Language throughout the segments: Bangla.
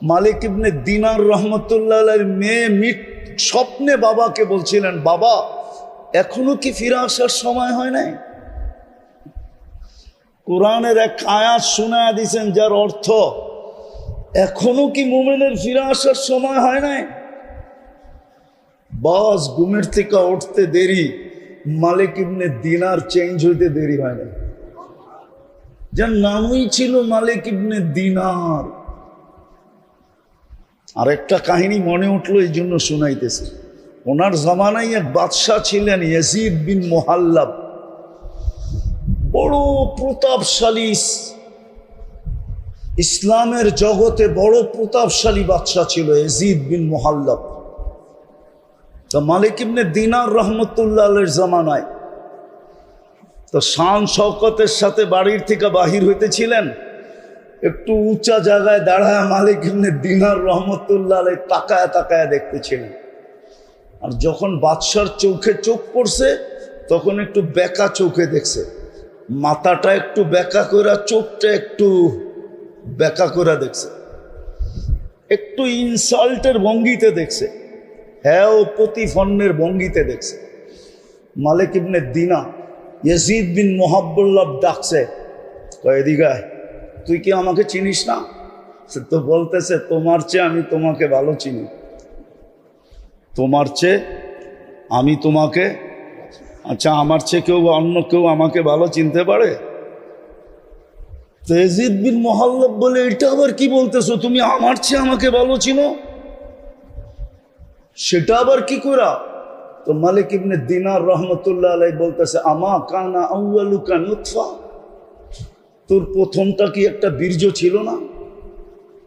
মালিক ইবনে দিনার রহমতুল্লাহ আলাইহির মেয়ে স্বপ্নে বাবাকে বলছিলেন, বাবা এখনো কি ফিরে আসার সময় হয় নাই? কোরআনের এক আয়াত শোনায়া দিয়েছেন যার অর্থ এখনো কি মুমিনের ফিরে আসার সময় হয় নাই। বাস ঘুমের থেকে উঠতে দেরি, মালিক ইবনে দিনার চেঞ্জ হইতে দেরি হয় না। যার নামই ছিল মালিক ইবনে দিনার। আরেকটা কাহিনী মনে উঠলো, এই জন্য শোনাইতেছে। ওনার জামানায় এক বাদশাহ ছিলেন ইয়াজিদ বিন মুহাল্লাব, বড় প্রতাপশালী, ইসলামের জগতে বড় প্রতাপশালী বাদশাহ ছিল ইয়াজিদ বিন মুহাল্লাব। তো মালিক ইবনে দিনার রহমতুল্লাহ আলাইহির জামানায় তো শান শওকতের সাথে বাড়ির থেকে বাহির হইতেছিলেন, একটু উঁচা জায়গায় দাঁড়ায় মালিক ইবনে দিনার রহমতুল্লাহ আলাইহি তাকায়া তাকায়া দেখতেছিলেন। আর যখন বাদশার চোখে চোখ পড়ছে তখন একটু বেঁকা চোখে দেখছে, মাথাটা একটু বেঁকা করে, চোখটা একটু বেঁকা করে দেখছে, একটু ইনসাল্টের ভঙ্গিতে দেখছে, হ্যাঁ ও প্রতিফন্নের ভঙ্গিতে দেখছে। মালিক ইবনে দিনা ইয়াজিদ বিন মুহাল্লাব ডাকছে, এদিকে তুই কি আমাকে চিনিস না? সে তো বলতেছে, তোমার চেয়ে আমি তোমাকে ভালো চিনি, তোমার চেয়ে আমি তোমাকে, আচ্ছা আমার চেয়ে কেউ অন্য কেউ আমাকে ভালো চিনতে পারে? তো ইয়াজিদ বিন মুহাল্লাব বলে, এটা আবার কি বলতেছো, তুমি আমার চেয়ে আমাকে ভালো চিনো, সেটা আবার কি করা? তো মালিক ইবনে দিনার রহমতুল্লাহ আলাইহি বলতেছে, আমা কানা আউয়ালুকা নুতফা, তোর প্রথমটা কি একটা বীর্য ছিল না?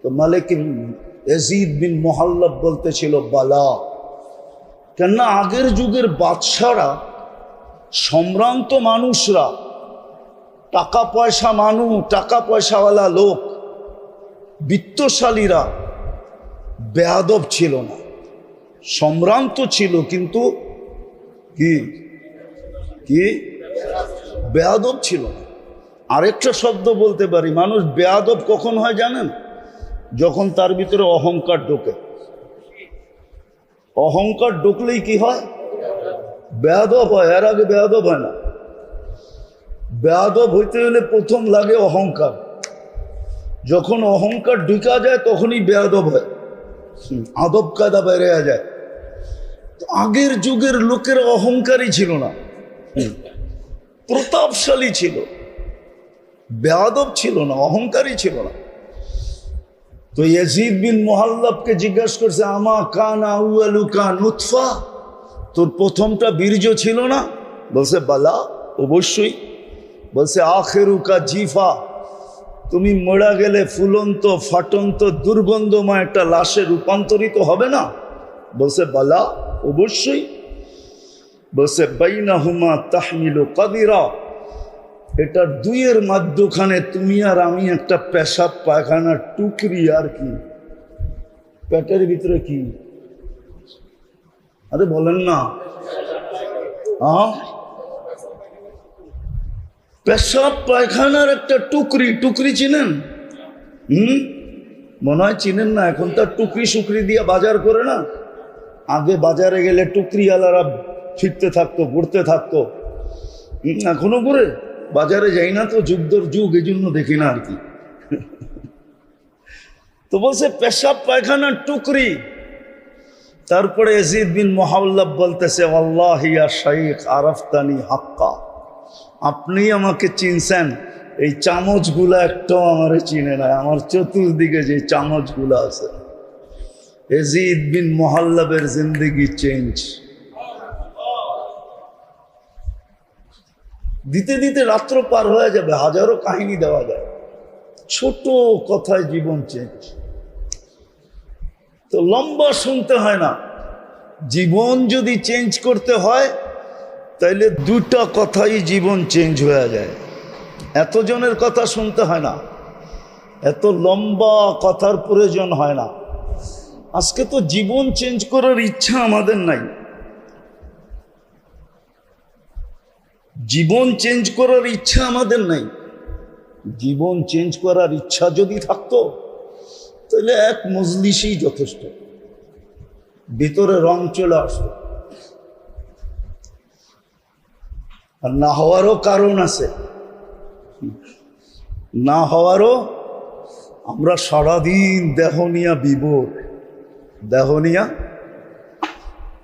তো মালিক ইয়াজিদ বিন মুহাল্লাব বলতেছিল, বালা। কেননা আগের যুগের বাদশারা, সম্ভ্রান্ত মানুষরা, টাকা পয়সাওয়ালা লোক, বিত্তশালীরা বেয়াদব ছিল না, সম্ভ্রান্ত ছিল, কিন্তু কি কি বেয়াদব ছিল না। আরেকটা শব্দ বলতে পারি, মানুষ বেয়াদব কখন হয় জানেন? যখন তার ভিতরে অহংকার ঢোকে। অহংকার ঢুকলেই কি হয়? বেয়াদব হয়, এর আগে বেয়াদব হয় না। বেয়াদব হইতে হলে প্রথম লাগে অহংকার, যখন অহংকার ঢুকা যায় তখনই বেয়াদব হয়, আদব কায়দা বেড়ে যায়। আগের যুগের লোকের অহংকারই ছিল না, প্রতাপশালী ছিল, বেয়াদব ছিল না, অহংকারী ছিল না। তো ইয়াজিদ বিন মুহাল্লাবকে জিজ্ঞাসা করছে, আমা কানা আউয়ালুকা নুতফা, তোর প্রথমটা বীর্য ছিল না? বলছে, বালা, অবশ্যই। বলছে, আখিরুকা জিফা, তুমি মরা গেলে ফুলন্ত ফাটন্ত দুর্গন্ধময় একটা লাশে রূপান্তরিত হবে না? বলছে, বালা, অবশ্যই। বলছে, বাইনাহুমা তাহমিলু কাদিরা, এটা দুইয়ের মাধ্যখানে তুমি আর আমি একটা পেশাব পায়খানার টুকরি, আর কি পেটের ভিতরে কি? আরে বলেন না, পেশাব পায়খানার একটা টুকরি। টুকরি চিনেন? মনে হয় চিনেন না, এখন তো টুকরি সুকরি দিয়ে বাজার করে না। আগে বাজারে গেলে টুকরিওয়ালারা ফিরতে থাকতো, ঘুরতে থাকতো, এখনো করে বাজারে যাই না তো, যুগদর যুগ, এই জন্য দেখি না আর কি। তো বলছে পেশাব পায়খানার টুকরি। তারপরে ইয়াজিদ বিন মুহাল্লাব বলতেছে, আল্লাহি ইয়া শাইখ আরাফতানি হাক্কা, আপনি আমাকে চিনছেন, এই চামচগুলা একটাও আমারে চিনে না, আমার চতুর্দিকে যে চামচগুলা আছে। ইয়াজিদ বিন মুহাল্লাবের জিন্দেগি চেঞ্জ। দিতে দিতে রাত্র পার হয়ে যাবে, হাজারো কাহিনী দেওয়া যায়, ছোট কথায় জীবন চেঞ্জ। তো লম্বা শুনতে হয় না, জীবন যদি চেঞ্জ করতে হয় তাইলে দুটা কথাই জীবন চেঞ্জ হয়ে যায়। এতজনের কথা শুনতে হয় না, এত লম্বা কথার প্রয়োজন হয় না। আজকে তো জীবন চেঞ্জ করার ইচ্ছা আমাদের নাই। জীবন চেঞ্জ করার ইচ্ছা আমাদের নাই। জীবন চেঞ্জ করার ইচ্ছা যদি থাকতো তাহলে এক মজলিসই যথেষ্ট, ভিতরে রং চলে আসবে। আর না হওয়ারও কারণ আছে, না হওয়ারও, আমরা সারাদিন দেহ নিয়া বিভোর,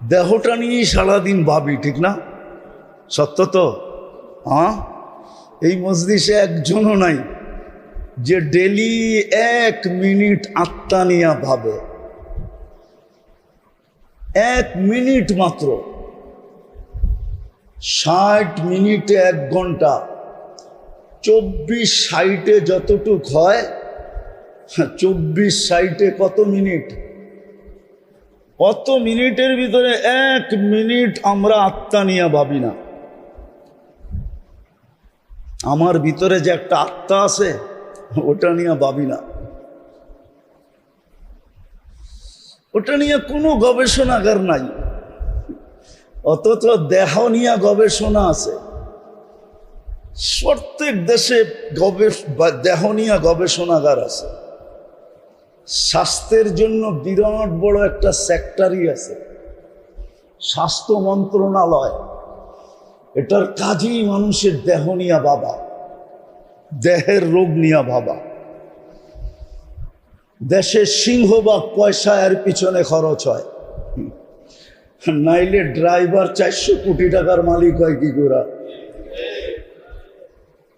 দেহটা নিয়েই সারাদিন ভাবি, ঠিক না? সত্য তো? হ্যাঁ, এই মজলিসে একজনও নাই যে ডেলি 1 মিনিট আত্মা নিয়া ভাবে, 1 মিনিট মাত্র। 60 মিনিটে 1 ঘন্টা, 24/60 যতটুক হয়, 24/60 কত মিনিট? কত মিনিটের ভিতরে 1 মিনিট আমরা আত্মা নিয়ে ভাবি না। আমার ভিতরে যে একটা আত্মা আছে ওটা নিয়ে ভাবি না, ওটা নিয়ে কোনো গবেষণাগার নাই। অথচ দেহ নিয়ে গবেষণা আছে, প্রত্যেক দেশে দেহ নিয়ে গবেষণাগার আছে। স্বাস্থ্যের জন্য বিরাট বড় একটা সেক্টরই আছে, স্বাস্থ্য মন্ত্রণালয়। এটার কাজই মানুষের দেহ নিয়ে ভাবা, দেহের রোগ নিয়ে ভাবা। দেশের সিংহভাগ পয়সা এর পিছনে খরচ হয়, নাইলে ড্রাইভার 400 কোটি টাকার মালিক হয় কি করে?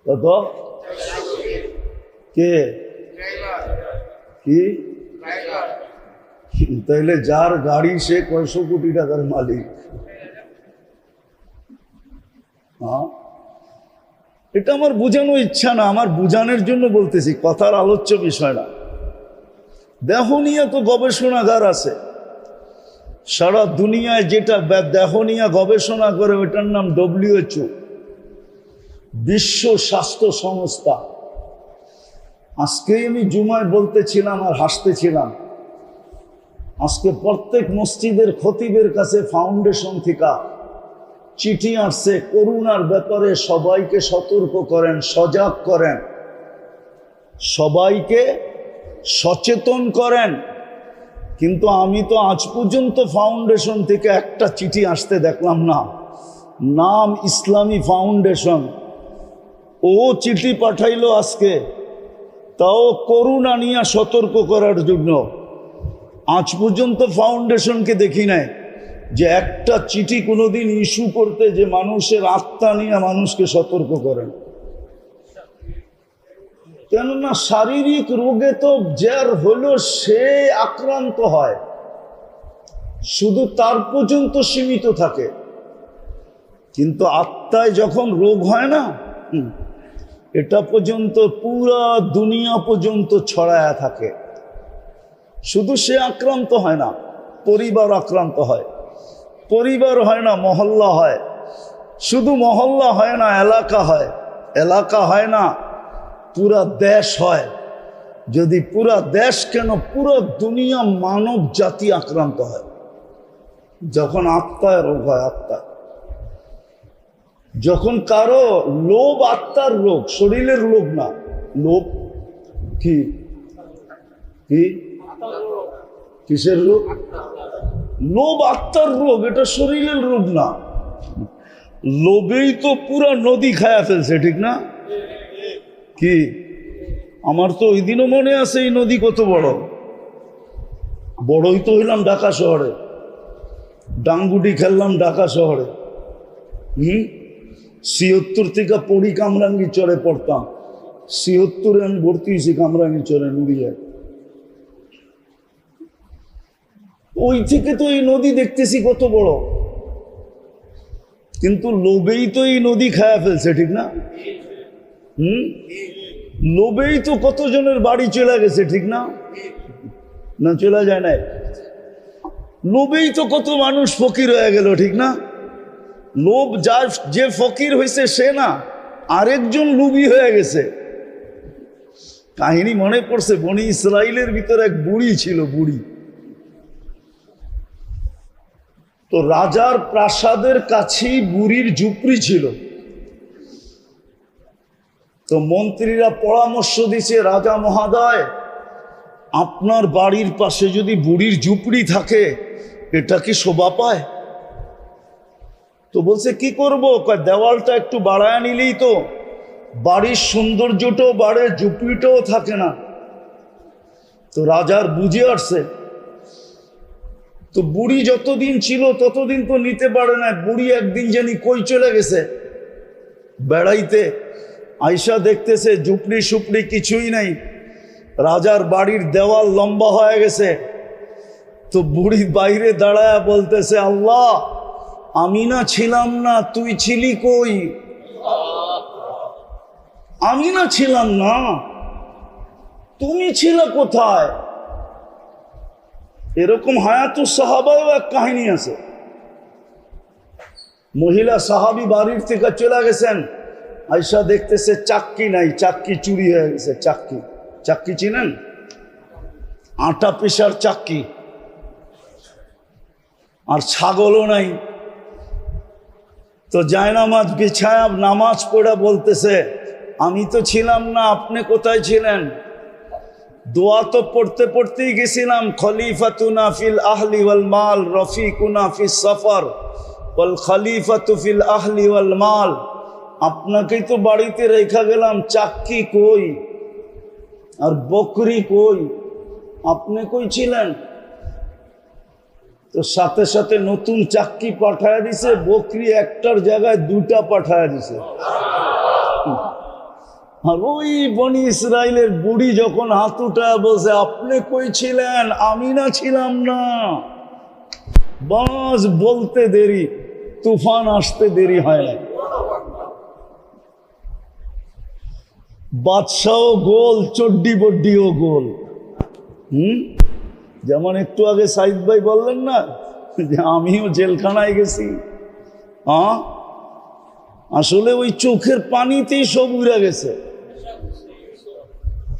কত? কে? কি? তাইলে যার গাড়ি সে কয়শো কোটি টাকার মালিক। হ্যাঁ, এটা আমার বোঝানো ইচ্ছা না, আমার বোঝানোর জন্য বলতেছি, কথার আলোচ্য বিষয় না। দেহ নিয়ে তো গবেষণাগার আছে সারা দুনিয়ায়, যেটা দেহ নিয়ে গবেষণা করে ওটার নাম WHO, বিশ্ব স্বাস্থ্য সংস্থা। আজকেই আমি জুমায় বলতেছিলাম আর হাসতেছিলাম, আজকে প্রত্যেক মসজিদের খতিবের কাছে ফাউন্ডেশন থেকে চিঠি আসছে, করোনার ব্যাপারে সবাইকে সতর্ক করেন, সজাগ করেন, সবাইকে সচেতন করেন। কিন্তু আমি তো আজ পর্যন্ত ফাউন্ডেশন থেকে একটা চিঠি আসতে দেখলাম না। নাম ইসলামী ফাউন্ডেশন, ও চিঠি পাঠাইলো আজকে, তাও করোনা নিয়ে সতর্ক করার জন্য। আজ পর্যন্ত ফাউন্ডেশনকে দেখি নাই যে একটা চিঠি কোনোদিন ইস্যু করতে যে মানুষের আত্মা নিয়ে মানুষকে সতর্ক করেন। কেননা শারীরিক রোগে তো যার হলো সে আক্রান্ত হয়, শুধু তার পর্যন্ত সীমিত থাকে। কিন্তু আত্মায় যখন রোগ হয় না, এটা পর্যন্ত পুরা দুনিয়া পর্যন্ত ছড়ায়া থাকে। শুধু সে আক্রান্ত হয় না, পরিবার আক্রান্ত হয়, পরিবার হয় না মহল্লা হয়, শুধু মহল্লা হয় না এলাকা হয়, এলাকা হয় না পুরা দেশ হয়। যদি পুরা দেশ কেন পুরো দুনিয়া মানব জাতি আক্রান্ত হয় যখন আত্মায় রোগ হয়। আত্মা যখন কারো লোভ, আত্মার রোগ, শরীরের রোগ না। লোভ কি কি কিসের রোগ? লোভ আত্মার রোগ, এটা শরীরের রোগ না। লোভেই তো পুরা নদী খায়া ফেলছে, ঠিক না? কি আমার তো ওই দিনও মনে আছে এই নদী কত বড়। বড়ই তো হইলাম ঢাকা শহরে, ডাঙ্গুটি খেললাম ঢাকা শহরে। ৭৬ থেকে পড়ি কামরাঙ্গি চরে পড়তাম, ৭৬ আমি ভর্তি হয়েছি কামরাঙ্গি চরে নুড়িয়ায়। ওই থেকে তো এই নদী দেখতেছি কত বড়, কিন্তু লোভেই তো এই নদী খায়া ফেলছে, ঠিক না? লোভেই তো কতজনের বাড়ি চলে গেছে, ঠিক না? না চলে যায় না? লোভেই তো কত মানুষ ফকির হয়ে গেল, ঠিক না? লোভ যার, যে ফকির হয়েছে সে না, আরেকজন লোভী হয়ে গেছে। কাহিনী মনে পড়ছে, বনি ইসরাইলের ভিতরে এক বুড়ি ছিল, বুড়ি। তো রাজার প্রাসাদের কাছেই বুড়ির ঝুপড়ি ছিল। তো মন্ত্রীরা পরামর্শ দিছে, রাজা মহোদয় আপনার বাড়ির পাশে যদি বুড়ির ঝুপড়ি থাকে এটা কি শোভা পায়? তো বলছে কি করব, দেওয়ালটা একটু বাড়ায় নিলেই তো বাড়ির সৌন্দর্যটাও বাড়ে, ঝুপড়িটাও থাকে না। তো রাজার বুঝে আসছে, তো বুড়ি যতদিন ছিল ততদিন তো নিতে পারে না। বুড়ি একদিন জানি কই চলে গেছে বেড়াইতে, আয়সা দেখতেছে ঝুপড়ি সুপড়ি কিছুই নাই, রাজার বাড়ির দেওয়াল লম্বা হয়ে গেছে। তো বুড়ি বাইরে দাঁড়ায় বলতেছে, আল্লাহ আমি না ছিলাম না, তুই ছিলি কই? আমি না ছিলাম না, তুমি ছিলে কোথায়? এরকম হায়াতুস সাহাবাও এক কাহিনী আছে। মহিলা সাহাবী বাড়ির থেকে চলে গেছেন, আয়সা দেখতেছে চাক্কি নাই, চাক্কি চুরি হয়ে গেছে। চাক্কি, চাক্কি চিনেন? আটা পেশার চাক্কি। আর ছাগলও নাই। তো জায়নামাজ বিছায়া নামাজ পড়ে বলতেছে, আমি তো ছিলাম না, আপনি কোথায় ছিলেন? দোয়া তো পড়তে পড়তেই গেছিলাম, খলিফাতুনা ফিল আহলি ওয়াল মাল রফিকুনা ফিস সফর ওয়াল খলিফাতু ফিল আহলি ওয়াল মাল। আপনাকেই তো বাড়িতে রেখা গেলাম, চাক্কি কই আর বকরি কই? আপনি কই ছিলেন? তো সাথে সাথে নতুন চাক্কি পাঠায় দিছে, বকরি একটার জায়গায় দুটা পাঠায় দিছে। আর ওই বনি ইসরাইলের বুড়ি যখন হাত উঠায় বলছে, আপনি কই ছিলেন? আমি না ছিলাম না। বাস বলতে দেরি, তুফান আসতে দেরি হয় না। বাদশাও গোল, চড্ডি বড্ডিও গোল। যেমন একটু আগে সাইদ ভাই বললেন না যে আমিও জেলখানায় গেছি, হ্যাঁ আসলে ওই চোখের পানিতেই সব উড়ে গেছে।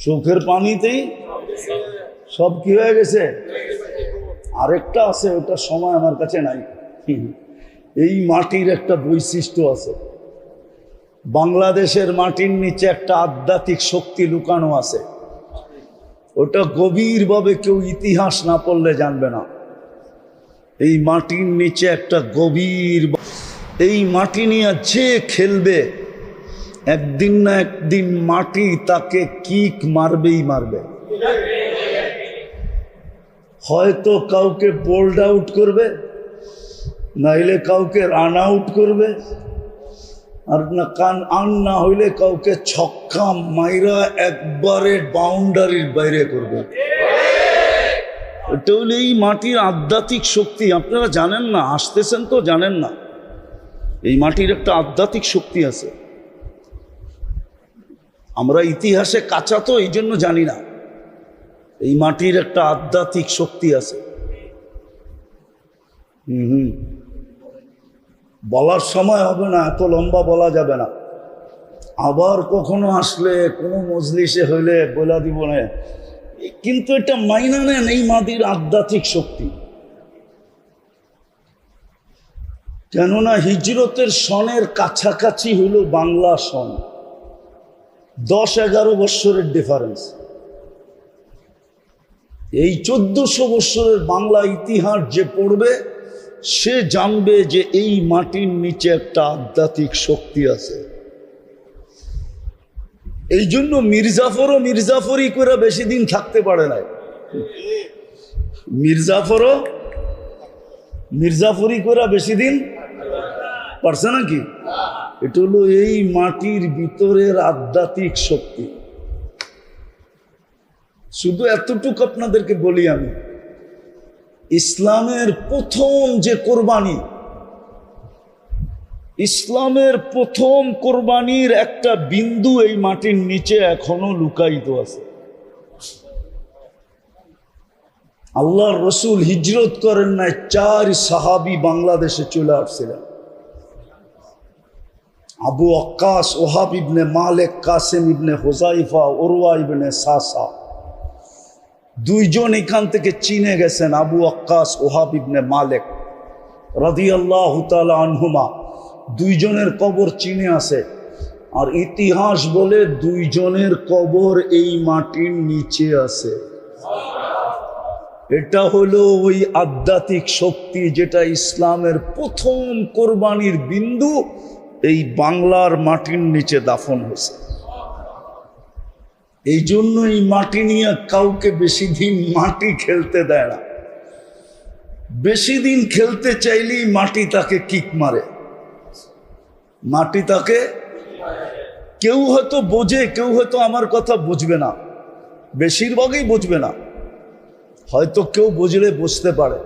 চোখের পানিতেই সব কি হয়ে গেছে। আরেকটা আছে, ওটা সময় আমার কাছে নাই। এই মাটির একটা বৈশিষ্ট্য আছে, বাংলাদেশের মাটির নিচে একটা আধ্যাত্মিক শক্তি লুকানো আছে। ওটা গভীরভাবে কেউ ইতিহাস না পড়লে জানবে না। এই মাটির নিচে একটা গভীর, এই মাটি নিয়ে যে খেলবে একদিন না একদিন মাটি তাকে কিক মারবেই মারবে। হয়তো কাউকে বোল্ড আউট করবে, নাইলে কাউকে রান আউট করবে, আর না হইলে কাউকে ছক্কা মাইরা একবারে বাউন্ডারির বাইরে করবে। এটা হলো এই মাটির আধ্যাত্মিক শক্তি। আপনারা জানেন না, আসতেছেন তো জানেন না, এই মাটির একটা আধ্যাত্মিক শক্তি আছে। আমরা ইতিহাসে কাঁচা তো এই জন্য জানি না, এই মাটির একটা আধ্যাত্মিক শক্তি আছে। বলার সময় হবে না, এত লম্বা বলা যাবে না। আবার কখনো আসলে কোনো মজলিসে হইলে বলা দিব না, কিন্তু এটা মাইনা নেন এই মাটির আধ্যাত্মিক শক্তি। কেননা হিজরতের সনের কাছাকাছি হইল বাংলা সন, 10-11 বৎসরের ডিফারেন্স। এই 1400 বৎসরের বাংলা ইতিহাস যে পড়বে সে জানবে যে এই মাটির নিচে একটা আধ্যাত্মিক শক্তি আছে। এই জন্য মির্জাফরও মির্জাফরি করে বেশি দিন থাকতে পারে না। মির্জাফরও মির্জাফরি করে বেশি দিন পারছে নাকি? এটা হলো এই মাটির ভিতরের আধ্যাত্মিক শক্তি। শুধু এতটুকু আপনাদেরকে বলি, আমি ইসলামের প্রথম যে কোরবানি, ইসলামের প্রথম কোরবানির একটা বিন্দু এই মাটির নিচে এখনো লুকায়িত আছে। আল্লাহর রসুল হিজরত করেন নাই, 4 সাহাবী বাংলাদেশে চলে আসছিলেন। আবু আক্কাস, ওহাব ইবনে মালিক, কাসেম ইবনে হুযাইফা, উরওয়া ইবনে সাসা, 2 জন এখান থেকে চীনে গেছেন। আবু আক্কাস, ওহাব ইবনে মালিক রাদিয়াল্লাহু তাআলা আনহুমা, 2 জনের কবর চীনে আছে। আর ইতিহাস বলে 2 জনের কবর এই মাটির নিচে আছে। এটা হলো ওই আধ্যাত্মিক শক্তি যেটা ইসলামের প্রথম কোরবানির বিন্দু এই বাংলার মাটির নিচে দাফন হয়েছে। এই জন্য এই মাটি নিয়ে কাউকে বেশি দিন মাটি খেলতে দেয় না। বেশি দিন খেলতে চাইলেই মাটি তাকে কিক মারে, মাটি তাকে, কেউ হয়তো বোঝে, কেউ হয়তো আমার কথা বুঝবে না, বেশিরভাগই বুঝবে না, হয়তো কেউ বুঝলে বুঝতে পারে।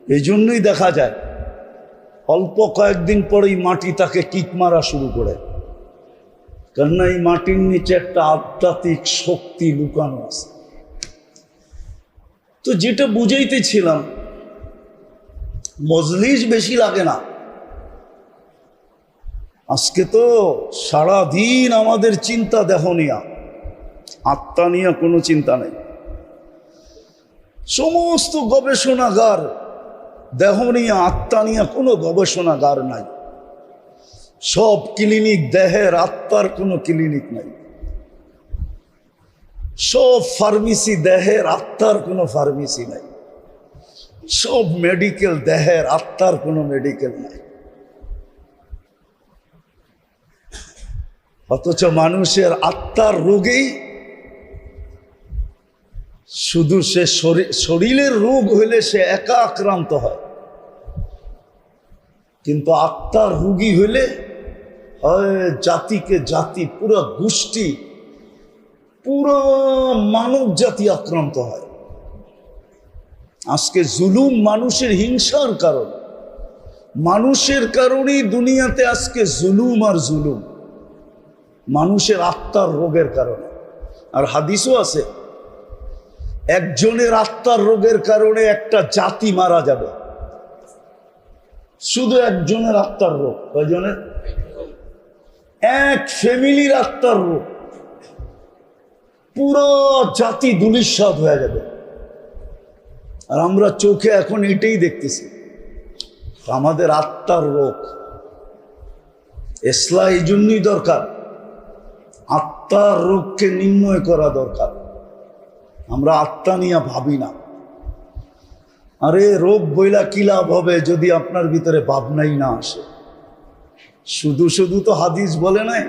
এই জন্যই দেখা যায় অল্প কয়েকদিন পরেই মাটি তাকে কিক মারা শুরু করে, কেননা এই মাটির নিচে একটা আধ্যাত্মিক শক্তি লুকানো আছে। তো যেটা বুঝাইতেছিলাম, মজলিস বেশি লাগে না। আজকে তো সারাদিন আমাদের চিন্তা দেহ নিয়া, আত্মা নিয়ে কোনো চিন্তা নেই। সমস্ত গবেষণাগার দেহ নিয়ে, আত্মা নিয়ে কোনো গবেষণাগার নাই। সব ক্লিনিক দেহের, আত্মার কোনো ক্লিনিক নাই। সব ফার্মেসি দেহের, আত্মার কোনো ফার্মেসি নাই। সব মেডিকেল দেহের, আত্মার কোনো মেডিকেল নাই। অথচ মানুষের আত্মার রোগেই শুধু সে শরীরের রোগ হইলে সে একা আক্রান্ত হয়, কিন্তু আত্মার রোগী হইলে হয় জাতিকে জাতি, পুরো গোষ্ঠী, পুরো মানব জাতি আক্রান্ত হয়। আজকে জুলুম মানুষের হিংসার কারণ, মানুষের কারণেই দুনিয়াতে আজকে জুলুম আর জুলুম, মানুষের আত্মার রোগের কারণে। আর হাদিসও আছে, একজনের আত্মার রোগের কারণে একটা জাতি মারা যাবে। শুধু একজনের আত্মার রোগ, কয়জনের? এক ফ্যামিলির আত্মার রোগ, পুরো জাতি ধূলিসাৎ হয়ে যাবে। আর আমরা চোখে এখন এটাই দেখতেছি, আমাদের আত্মার রোগ। ইসলাম এই জন্যই দরকার, আত্মার রোগকে নির্ণয় করা দরকার। আমরা আত্মা নিয়ে ভাবি না। আরে রোগ বইলা কি লাভ হবে যদি আপনার ভিতরে ভাবনাই না আসে? শুধু শুধু তো হাদিস বলে নাই,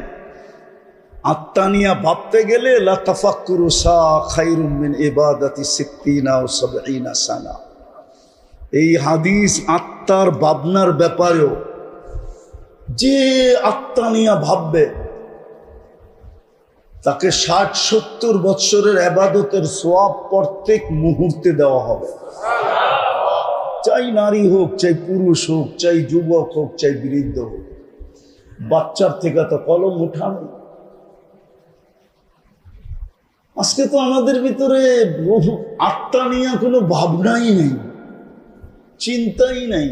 আত্মা নিয়ে ভাবতে গেলে লা তাফাক্কুরু সা খায়রুম মিন ইবাদাতি 60 ও 70 সানা। এই হাদিস আত্মার ভাবনার ব্যাপারেও, যে আত্মা নিয়ে ভাববে তাকে 60-70 বৎসরের ইবাদতের সওয়াব প্রত্যেক মুহূর্তে দেওয়া হবে। চাই নারী হোক, চাই পুরুষ হোক, চাই যুবক হোক, চাই বৃদ্ধ হোক, বাচ্চার থেকে তো কলম উঠানো। আজকে তো আমাদের ভিতরে আত্মা নিয়ে কোনো ভাবনাই নেই, চিন্তাই নেই।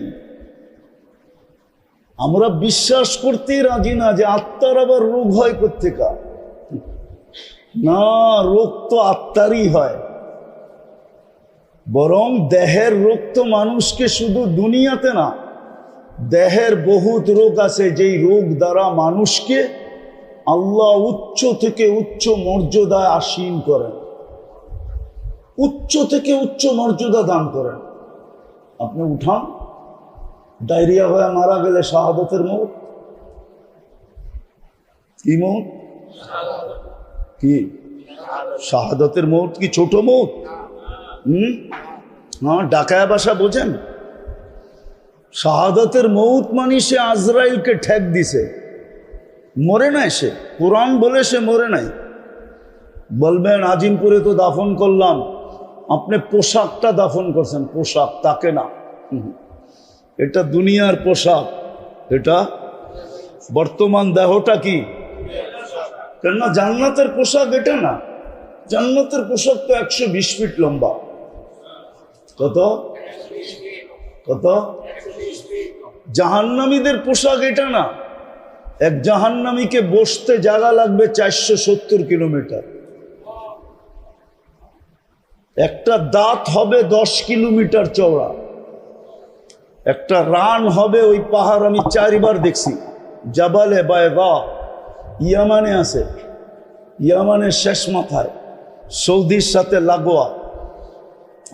আমরা বিশ্বাস করতেই রাজি না যে আত্মার আবার রোগ হয় কোত্থেকে। না, রোগ তো আত্মারই হয়। বরং দেহের রোগ তো মানুষকে শুধু দুনিয়াতে না, দেহের বহুত রোগ আছে যেই রোগ দ্বারা মানুষকে আল্লাহ উচ্চ থেকে উচ্চ মর্যাদায় আসীন করেন, উচ্চ থেকে উচ্চ মর্যাদা দান করেন। আপনি উঠান, ডায়রিয়া হয়ে মারা গেলে শাহাদাতের মৌত। কি মৌত? কি শাহাদাতের মৌত? কি ছোট মৌত? হ্যাঁ, ডাকায়া ভাষা বোঝেন? শাহাদাতের মৌত মানে সে আজরাইলকে ঠেক দিছে, মরে নাই সে। কোরআন বলে সে মরে নাই। বলবেন আজিমপুরে তো দাফন করলাম, আপনি পোশাকটা দাফন করছেন, পোশাক, তাকে না। এটা দুনিয়ার পোশাক, এটা বর্তমান দেহটা কি? কেননা জান্নাতের পোশাক এটা না। জান্নাতের পোশাক তো 120 ফিট লম্বা। কত কত? জাহান্নামীদের পোশাক এটা না। এক জাহান্নামীকে বসতে জায়গা লাগবে 470 কিলোমিটার। একটা দাঁত হবে 10 কিলোমিটার চওড়া। একটা রান হবে, ওই পাহাড় আমি 4 বার দেখছি, জাবালে বায়দা, ইয়ামানে আছে, ইয়ামানের শেষ মাথায়। সৌদির সাথে লাগোয়া।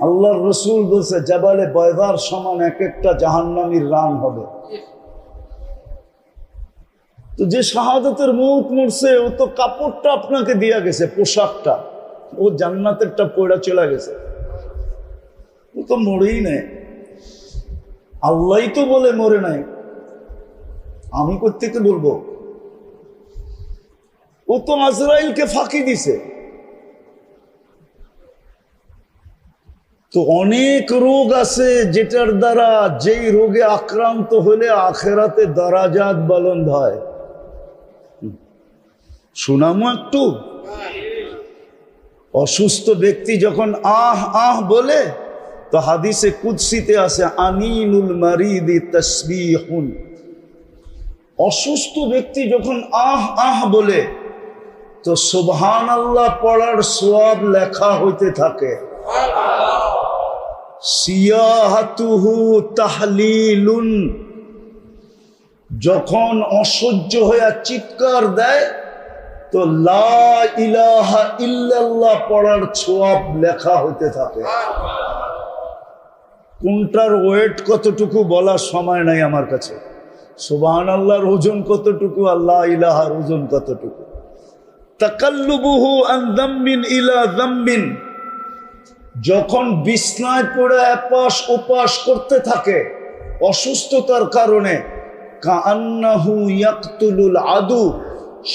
আল্লাহর রসুল বলছে জাবালে বয়দার সমান এক একটা জাহান্নামীর রান হবে। তো যে শাহাদাতের মৌত মরছে ও তো কাপড়টা আপনাকে দিয়া গেছে, পোশাকটা, ও জান্নাতেরটা পয়ড়া চলে গেছে, ও তো মরেই নেই। আল্লাহই তো বলে মরে নাই, আমি কোত্থেকে বলবো? ও তো আজরাইলকে ফাঁকি দিছে। তো অনেক রোগ আছে যেটার দ্বারা, যেই রোগে আক্রান্ত হলে আখেরাতে দারাজাত বুলন্দ হয়। শোনামো একটু। অসুস্থ ব্যক্তি যখন আহ আহ বলে তো হাদিসে কুদসিতে আছে আনিনুল মারিদি তাসবিহুন। অসুস্থ ব্যক্তি যখন আহ আহ বলে তো সুবহানাল্লাহ পড়ার সওয়াব লেখা হইতে থাকে। সিয়াহাতুহু তাহলিলুন, যখন অসহ্য হয়ে চিৎকার দেয় তো লা ইলাহা ইল্লাল্লাহ পড়ার সওয়াব লেখা হইতে থাকে। কোনটার ওয়েট কতটুকু বলার সময় নাই আমার কাছে। সুবহানাল্লাহর ওজন কতটুকু, আল্লাহ ইলাহার ওজন কতটুকু। তাকাল্লুবুহু আন যামমিন ইলা যামমিন, যখন বিছনায় পড়ে এপাশ ওপাশ করতে থাকে অসুস্থতার কারণে, কাআন্নাহু ইয়াকতুলুল আদু,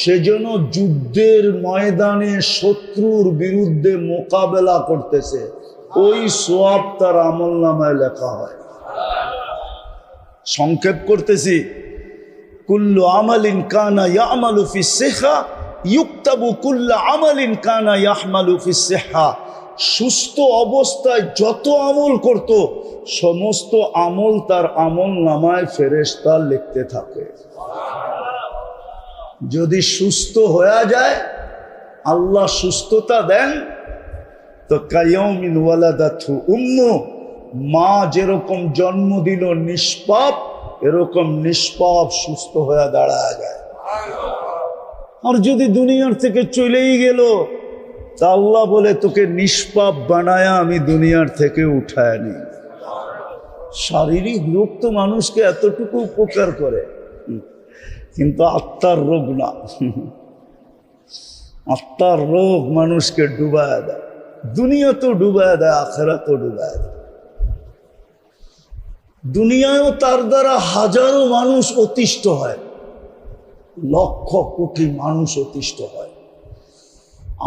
সেজন্য যুদ্ধের ময়দানে শত্রুর বিরুদ্ধে মোকাবেলা করতেছে, ওই সওয়াব তার আমলনামায় লেখা হয়। সংক্ষেপ করতেছি, কুল্লু আমালিন কানা ইয়ামালু ফিস সিহা ইউক্তাবু কুল্লু আমালিন কানা ইয়াহমালু ফিস সিহা। সুস্থ অবস্থায় যত আমল করত সমস্ত আমল তার আমল নামায় ফেরেশতা লিখতে থাকে। যদি সুস্থ হয়ে যায়, আল্লাহ সুস্থতা দেন, তো কায়াউমিন ওয়ালাদাতহু উম্মু, মা যেরকম জন্ম দিল নিষ্পাপ, এরকম নিষ্পাপ সুস্থ হয়ে দাঁড়ায় যায়। আর যদি দুনিয়ার থেকে চলেই গেল তা আল্লাহ বলে তোকে নিষ্পাপ বানায়া আমি দুনিয়ার থেকে উঠায় নি। শারীরিক রোগ তো মানুষকে এতটুকু উপকার করে, কিন্তু আত্মার রোগ না। আত্মার রোগ মানুষকে ডুবায় দেয়, দুনিয়া তো ডুবায় দেয়, আখেরাত তো ডুবায় দেয়। দুনিয়ায়ও তার দ্বারা হাজারো মানুষ অতিষ্ঠ হয়, লক্ষ কোটি মানুষ অতিষ্ঠ হয়।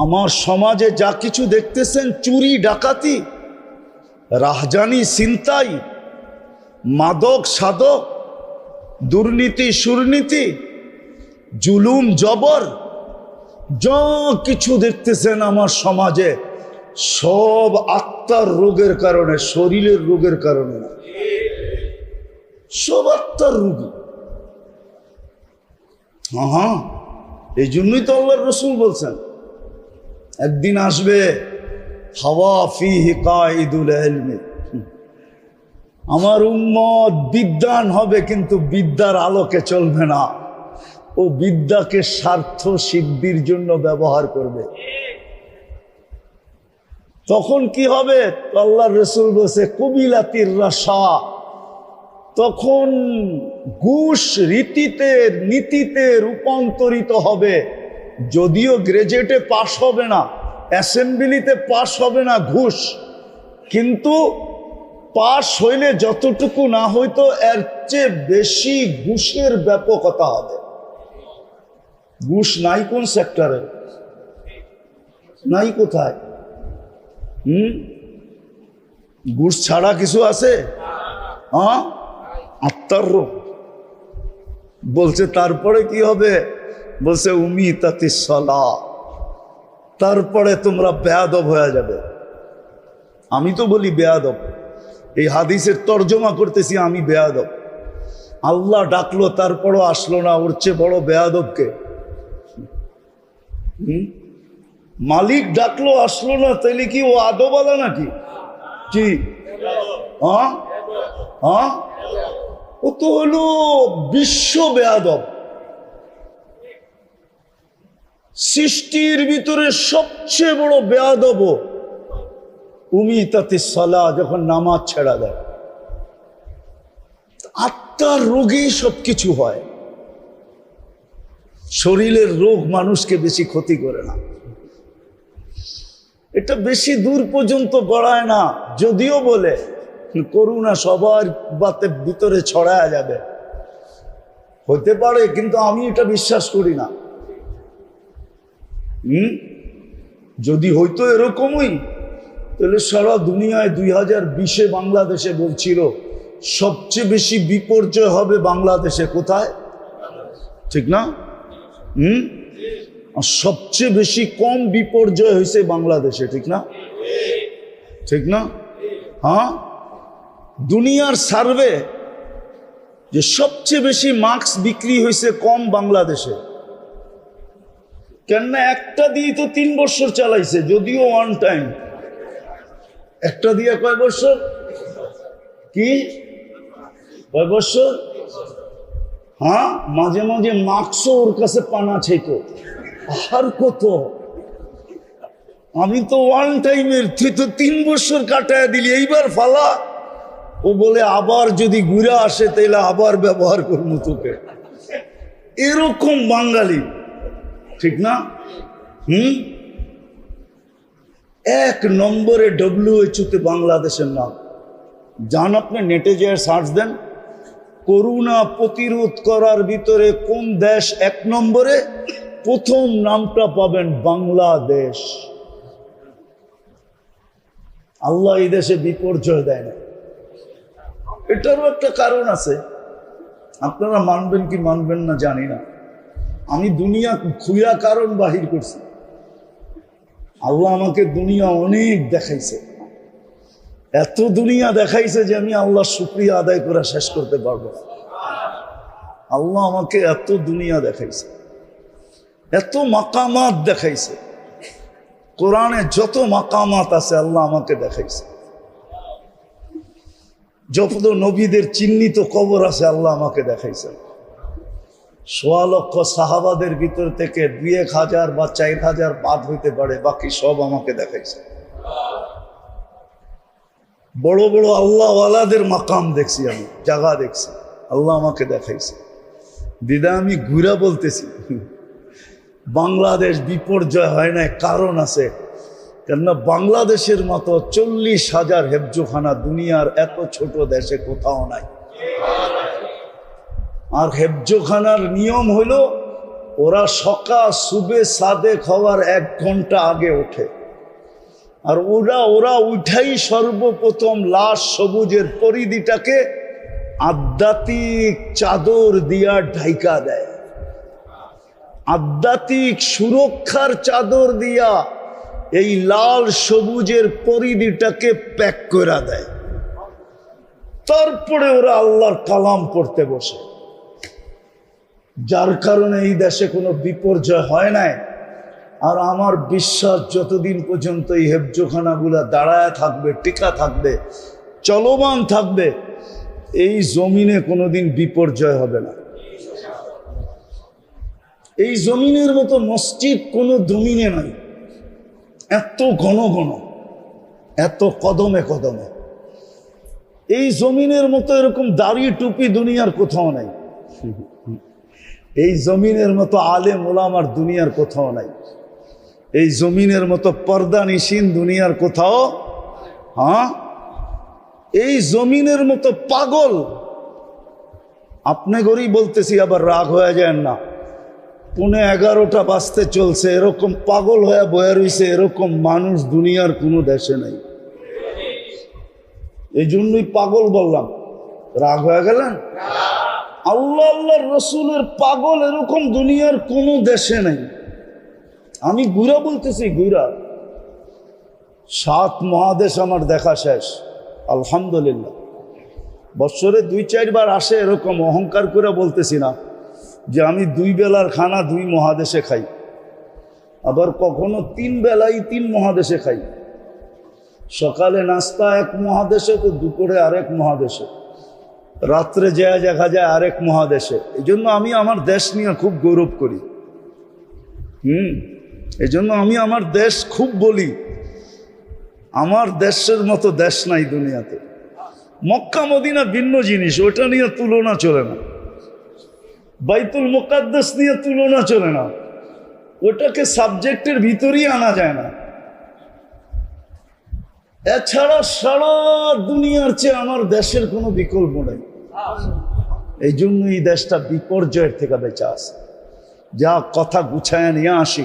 আমার সমাজে যা কিছু দেখতেছেন, চুরি ডাকাতি, রাহজানি ছিনতাই, মাদক সাধক, দুর্নীতি সুরনীতি, জুলুম জবর, যা কিছু দেখতেছেন আমার সমাজে, সব আত্মার রোগের কারণে, শরীরের রোগের কারণে না, সব আত্মার রোগী। হ্যাঁ, এই জন্যই তো আল্লাহর রাসূল বলছেন একদিন আসবে হাওয়া ফিহি কাইদুল ইলমি, আমার উম্মত বিদ্বান হবে কিন্তু বিদ্যার আলোকে চলবে না, ও বিদ্যাকে স্বার্থ সিদ্ধির জন্য ব্যবহার করবে। তখন কি হবে? আল্লাহর রাসূল বলছে কুবিলাতির রাশা, তখন ঘুষ রীতিতে নীতিতে রূপান্তরিত হবে। যদিও গ্রাজুয়েটে পাশ হবে না, অ্যাসেম্বলিতে পাশ হবে না ঘুষ, কিন্তু পাশ হইলে যতটুকু না হইতো এর চেয়ে বেশি ঘুষের ব্যাপকতা হবে। ঘুষ নাই কোন সেক্টরে, নাই কোথায়? ঘুষ ছাড়া কিছু আছে? হ্যাঁ, আত্মার রোগ। বলছে তারপরে কি হবে? বলছে উমিতাতিস সালাহ, তারপরে তোমরা বেয়াদব হয়ে যাবে। আমি তো বলি বেয়াদব, এই হাদিসের তর্জমা করতেছি আমি বেয়াদব। আল্লাহ ডাকলো তারপরও আসলো না, ওর চেয়ে বড় বেয়াদবকে? মালিক ডাকলো আসলো না, তাইলে কি ও আদবালা নাকি? কি হ্যাঁ, ও তো হলো বিশ্ব বেয়াদব। সৃষ্টির ভিতরে সবচেয়ে বড় বেয়াদব উমিতাতিস সালাহ, যখন নামাজ ছেড়া দেয়। আত্মার রোগেই সবকিছু হয়, শরীরের রোগ মানুষকে বেশি ক্ষতি করে না, এটা বেশি দূর পর্যন্ত গড়ায় না। যদিও বলে করুণা সবার বাতের ভিতরে ছড়ায়া যাবে, হতে পারে, কিন্তু আমি এটা বিশ্বাস করি না। যদি হইতো এরকমই, তাহলে সারা দুনিয়ায় 2020-এ বাংলাদেশে বলছিল সবচেয়ে বেশি বিপর্যয় হবে বাংলাদেশে। কোথায়? ঠিক না? আর সবচেয়ে বেশি কম বিপর্যয় হয়েছে বাংলাদেশে। ঠিক না? ঠিক না? হ্যাঁ, দুনিয়ার সার্ভে যে সবচেয়ে বেশি মাস্ক বিক্রি হয়েছে কম বাংলাদেশে। কেননা একটা দিয়ে তো 3 বছর চালাইছে, যদিও ওয়ান টাইম। একটা দিয়ে কয় বছর? কি কয় বছর? হ্যাঁ, মাঝে মাঝে মাস্কও ওর কাছে পানা ছিল। আর কত, আমি তো ওয়ান টাইমের, তুই তো 3 বছর কাটায় দিলি, এইবার ফালা। ও বলে আবার যদি ঘুরে আসে তাইলে আবার ব্যবহার করবো তোকে। এরকম বাঙালি, ঠিক না? 1 নম্বরে WHO-তে বাংলাদেশের নাম। যান আপনি নেটে যে সার্চ দেন, করোনা প্রতিরোধ করার ভিতরে কোন দেশ 1 নম্বরে, প্রথম নামটা পাবেন বাংলাদেশ। আল্লাহ এই দেশে বিপর্যয় দেয় না, এটারও একটা কারণ আছে। আপনারা মানবেন কি মানবেন না জানি না, আমি দুনিয়া খুঁয়া কারণ বাহির করছি। আল্লাহ আমাকে দুনিয়া অনেক দেখাইছে, এত দুনিয়া দেখাইছে যে আমি আল্লাহ শুকরিয়া আদায় করে শেষ করতে পারবো। আল্লাহ আমাকে এত দুনিয়া দেখাইছে, এত মাকামাত দেখাইছে। কোরআনে যত মাকামাত আছে আল্লাহ আমাকে দেখাইছে। যত নবীদের চিহ্নিত কবর আছে আল্লাহ আমাকে দেখাইছে। 1.25 লক্ষ সাহাবাদের ভিতর থেকে 2-1000 বা 4000 বাদ হইতে পারে, বাকি সব আমাকে দেখাইছে। বড় বড় আল্লাহওয়ালাদের মাকাম দেখছি, আমি জায়গা দেখছি, আল্লাহ আমাকে দেখাইছে। দিদা আমি ঘুরা বলতেছি, বাংলাদেশ বিপর্যয় হয় না, কারণ আছে। কেননা বাংলাদেশের মতো 40,000 হেফজোখানা দুনিয়ার এত ছোট দেশে কোথাও নাই। আর হেফজোখানার নিয়ম হলো ওরা সকাল সুবে সাদেক হওয়ার 1 ঘন্টা আগে ওঠে, আর ওরা উঠাই সর্বপ্রথম লাশ সবুজের পরিধিটাকে আধ্যাত্মিক চাদর দিয়া ঢাইকা দেয়, আধ্যাত্মিক সুরক্ষার চাদর দিয়া এই লাল সবুজের পরিধিটাকে প্যাক করে দেয়। তারপরে ওরা আল্লাহর কালাম পড়তে বসে, যার কারণে এই দেশে কোনো বিপর্যয় হয় নাই। আর আমার বিশ্বাস যতদিন পর্যন্ত এই হেফজোখানাগুলা দাঁড়ায় থাকবে, টিকা থাকবে, চলমান থাকবে, এই জমিনে কোনোদিন বিপর্যয় হবে না। এই জমিনের মতো মসজিদ কোনো জমিনে নাই, এত ঘন ঘন, এত কদমে কদমে। এই জমিনের মতো এরকম দাড়ি টুপি দুনিয়ার কোথাও নাই। এই জমিনের মতো আলেম ওলামার দুনিয়ার কোথাও নাই। এই জমিনের মতো পর্দা নিশিন দুনিয়ার কোথাও, হ্যাঁ, এই জমিনের মতো পাগল, আপনি গরিব বলতেছি, আবার রাগ হয়ে যায় না, 11:15 বাজতে চলছে, এরকম পাগল হয়ে বয়ে রইছে, এরকম মানুষ দুনিয়ার কোনো দেশে নাই। এই জন্যই পাগল বললাম। রাগ হয়ে গেলেন? আল্লাহ আল্লাহর রসুলের পাগল এরকম দুনিয়ার কোনো দেশে নেই। আমি গুড়া বলতেছি, গুড়া। 7 মহাদেশ আমার দেখা শেষ, আলহামদুলিল্লাহ। বছরে 2-4 বার আসে, এরকম অহংকার করে বলতেছি না যে আমি 2 বেলার খানা 2 মহাদেশে খাই, আবার কখনো 3 বেলাই 3 মহাদেশে খাই। সকালে নাস্তা 1 মহাদেশে, তো দুপুরে আরেক মহাদেশে, রাত্রে যায় দেখা যায় আরেক মহাদেশে। এই জন্য আমি আমার দেশ নিয়ে খুব গৌরব করি। এই জন্য আমি আমার দেশ খুব বলি, আমার দেশের মতো দেশ নাই দুনিয়াতে। মক্কা মদিনা ভিন্ন জিনিস, ওটা নিয়ে তুলনা চলে না। বাইতুল মুকাদ্দাস নিয়ে তুলনা চলে না, ওটাকে সাবজেক্টের ভিতরেই আনা যায় না। এছাড়া সারা দুনিয়ার চেয়ে আমার দেশের কোনো বিকল্প নেই। এই জন্য এই দেশটা বিপর্যয়ের থেকে বেঁচে আছে। যা কথা গুছায় নিয়ে আসি।